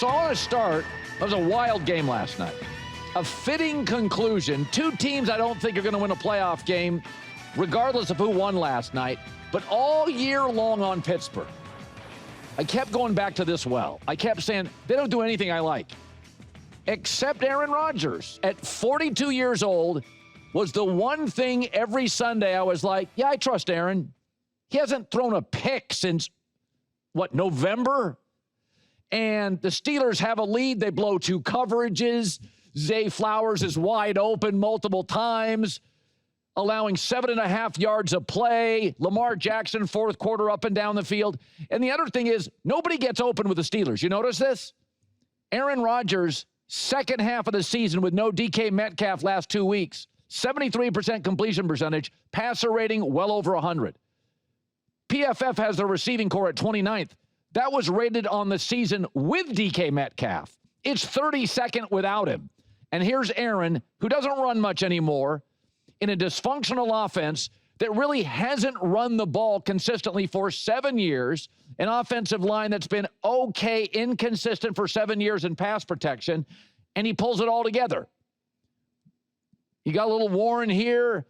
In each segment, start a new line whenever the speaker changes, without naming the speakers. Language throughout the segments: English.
So I want to start. It was a wild game last night. A fitting conclusion. Two teams I don't think are going to win a playoff game, regardless of who won last night, but all year long on Pittsburgh. I kept going back to this well. I kept saying, they don't do anything I like. Except Aaron Rodgers, at 42 years old, was the one thing every Sunday I was like, yeah, I trust Aaron. He hasn't thrown a pick since, November? And the Steelers have a lead. They blow two coverages. Zay Flowers is wide open multiple times, allowing 7.5 yards of play. Lamar Jackson, fourth quarter, up and down the field. And the other thing is, nobody gets open with the Steelers. You notice this? Aaron Rodgers, second half of the season with no DK Metcalf last 2 weeks, 73% completion percentage, passer rating well over 100. PFF has their receiving core at 29th. That was rated on the season with DK Metcalf. It's 32nd without him. And here's Aaron, who doesn't run much anymore, in a dysfunctional offense that really hasn't run the ball consistently for 7 years, an offensive line that's been okay, inconsistent for 7 years in pass protection, and he pulls it all together. You got a little Warren here.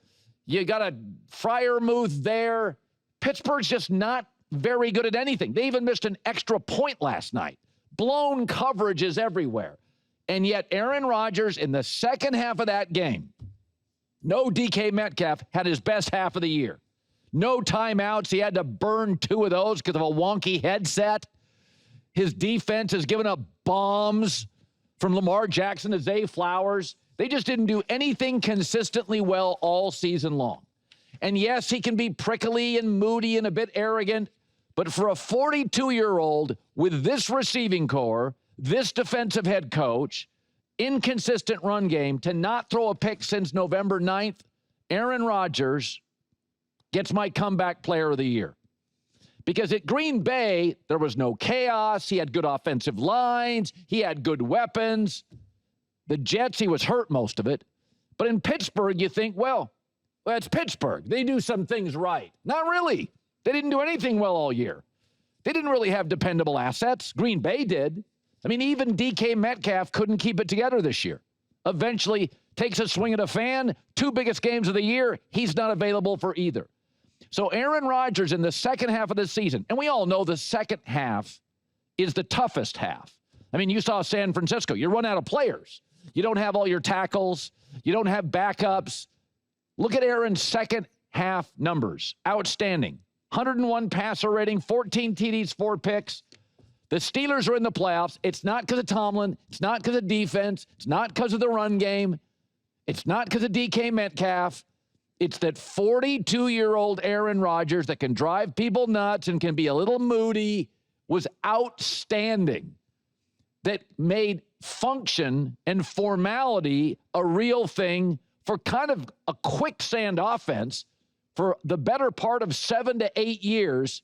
You got a Freiermuth there. Pittsburgh's just not very good at anything. They even missed an extra point last night. Blown coverages everywhere. And yet Aaron Rodgers in the second half of that game, no DK Metcalf, had his best half of the year. No timeouts. He had to burn 2 of those because of a wonky headset. His defense has given up bombs from Lamar Jackson to Zay Flowers. They just didn't do anything consistently well all season long. And yes, he can be prickly and moody and a bit arrogant, but for a 42-year-old with this receiving core, this defensive head coach, inconsistent run game, to not throw a pick since November 9th, Aaron Rodgers gets my comeback player of the year. Because at Green Bay, there was no chaos. He had good offensive lines. He had good weapons. The Jets, he was hurt most of it. But in Pittsburgh, you think, well, it's Pittsburgh. They do some things right. Not really. They didn't do anything well all year. They didn't really have dependable assets. Green Bay did. I mean, even DK Metcalf couldn't keep it together this year. Eventually takes a swing at a fan. 2 biggest games of the year, he's not available for either. So Aaron Rodgers in the second half of the season, and we all know the second half is the toughest half. I mean, you saw San Francisco. You run out of players. You don't have all your tackles. You don't have backups. Look at Aaron's second half numbers. Outstanding. 101 passer rating, 14 TDs, 4 picks. The Steelers are in the playoffs. It's not because of Tomlin. It's not because of defense. It's not because of the run game. It's not because of DK Metcalf. It's that 42-year-old Aaron Rodgers that can drive people nuts and can be a little moody was outstanding. That made function and formality a real thing for kind of a quicksand offense for the better part of 7 to 8 years.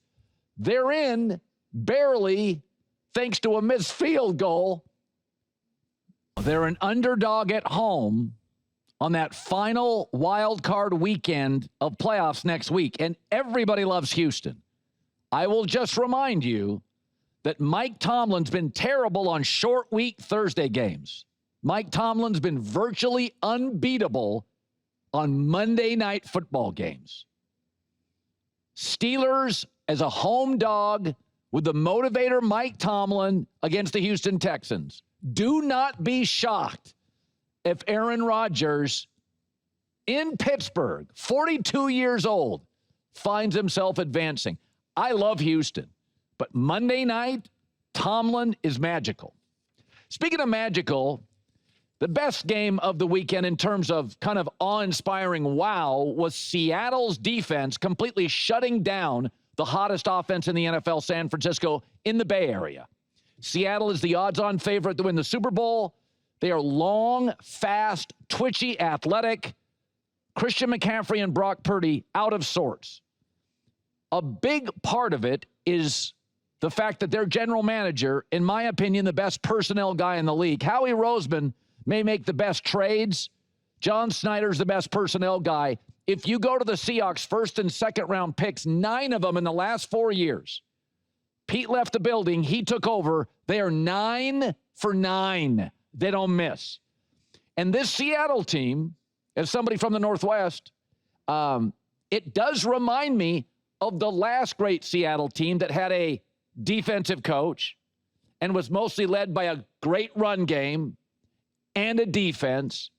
They're in barely thanks to a missed field goal. They're an underdog at home on that final wild card weekend of playoffs next week, and everybody loves Houston. I will just remind you that Mike Tomlin's been terrible on short week Thursday games. Mike Tomlin's been virtually unbeatable on Monday night football games. Steelers as a home dog with the motivator Mike Tomlin against the Houston Texans. Do not be shocked if Aaron Rodgers in Pittsburgh, 42 years old, finds himself advancing. I love Houston, but Monday night, Tomlin is magical. Speaking of magical, the best game of the weekend in terms of kind of awe-inspiring wow was Seattle's defense completely shutting down the hottest offense in the NFL, San Francisco, in the Bay Area. Seattle is the odds-on favorite to win the Super Bowl. They are long, fast, twitchy, athletic. Christian McCaffrey and Brock Purdy out of sorts. A big part of it is the fact that their general manager, in my opinion, the best personnel guy in the league, Howie Roseman, may make the best trades. John Schneider's the best personnel guy. If you go to the Seahawks first and second round picks, 9 of them in the last 4 years, Pete left the building. He took over. They are 9 for 9. They don't miss. And this Seattle team, as somebody from the Northwest, it does remind me of the last great Seattle team that had a defensive coach and was mostly led by a great run game and a defense.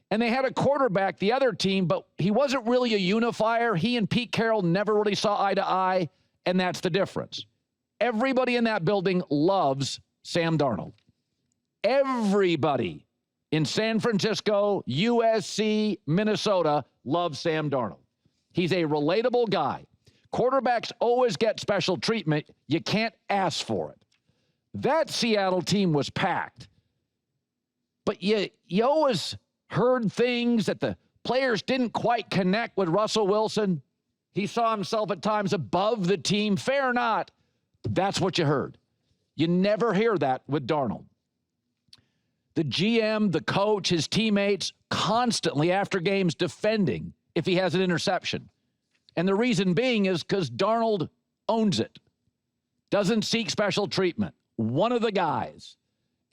And they had a quarterback, the other team, but he wasn't really a unifier. He and Pete Carroll never really saw eye to eye, and that's the difference. Everybody in that building loves Sam Darnold. Everybody in San Francisco, USC, Minnesota loves Sam Darnold. He's a relatable guy. Quarterbacks always get special treatment. You can't ask for it. That Seattle team was packed. But you always heard things that the players didn't quite connect with Russell Wilson. He saw himself at times above the team. Fair or not, that's what you heard. You never hear that with Darnold. The GM, the coach, his teammates, constantly after games defending if he has an interception. And the reason being is because Darnold owns it. Doesn't seek special treatment. One of the guys.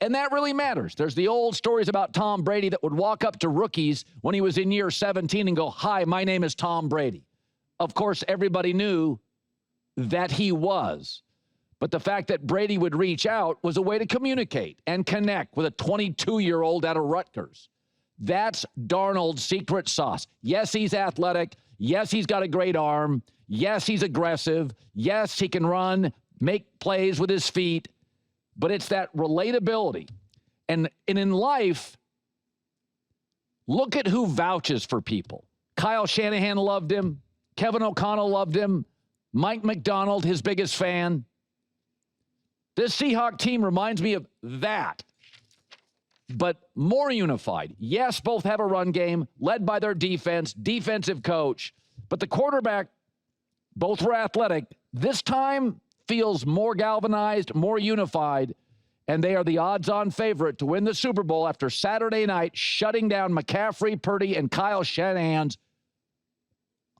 And that really matters. There's the old stories about Tom Brady that would walk up to rookies when he was in year 17 and go, "Hi, my name is Tom Brady." Of course, everybody knew that he was. But the fact that Brady would reach out was a way to communicate and connect with a 22-year-old out of Rutgers. That's Darnold's secret sauce. Yes, he's athletic. Yes, he's got a great arm. Yes, he's aggressive. Yes, he can run, make plays with his feet. But it's that relatability. And in life, look at who vouches for people. Kyle Shanahan loved him. Kevin O'Connell loved him. Mike McDonald, his biggest fan. This Seahawks team reminds me of that, but more unified. Yes, both have a run game, led by their defense, defensive coach, but the quarterback, both were athletic. This time feels more galvanized, more unified, and they are the odds-on favorite to win the Super Bowl after Saturday night shutting down McCaffrey, Purdy, and Kyle Shanahan's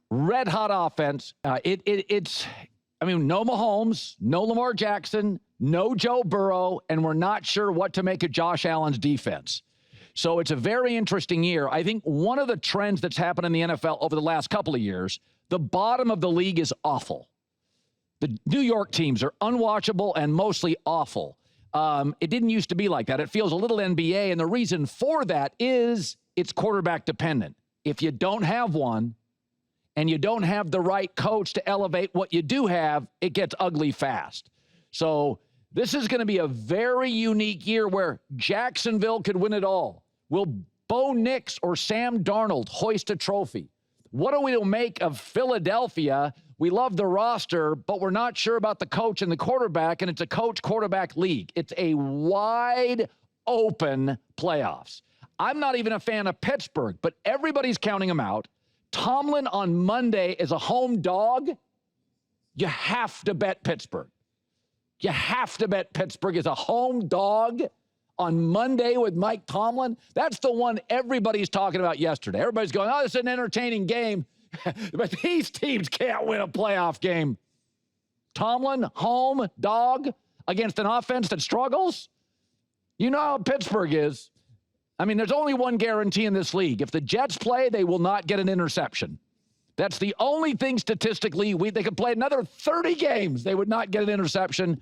red-hot offense. It's no Mahomes, no Lamar Jackson, no Joe Burrow, and we're not sure what to make of Josh Allen's defense. So it's a very interesting year. I think one of the trends that's happened in the NFL over the last couple of years, the bottom of the league is awful. The New York teams are unwatchable and mostly awful. It didn't used to be like that. It feels a little NBA, and the reason for that is it's quarterback dependent. If you don't have one and you don't have the right coach to elevate what you do have, it gets ugly fast. So this is going to be a very unique year where Jacksonville could win it all. Will Bo Nix or Sam Darnold hoist a trophy? What do we make of Philadelphia? We love the roster, but we're not sure about the coach and the quarterback, and it's a coach-quarterback league. It's a wide-open playoffs. I'm not even a fan of Pittsburgh, but everybody's counting them out. Tomlin on Monday is a home dog. You have to bet Pittsburgh. You have to bet Pittsburgh is a home dog on Monday with Mike Tomlin. That's the one everybody's talking about yesterday. Everybody's going, "Oh, this is an entertaining game." But these teams can't win a playoff game. Tomlin, home dog against an offense that struggles? You know how Pittsburgh is. I mean, there's only one guarantee in this league. If the Jets play, they will not get an interception. That's the only thing statistically. They could play another 30 games. They would not get an interception.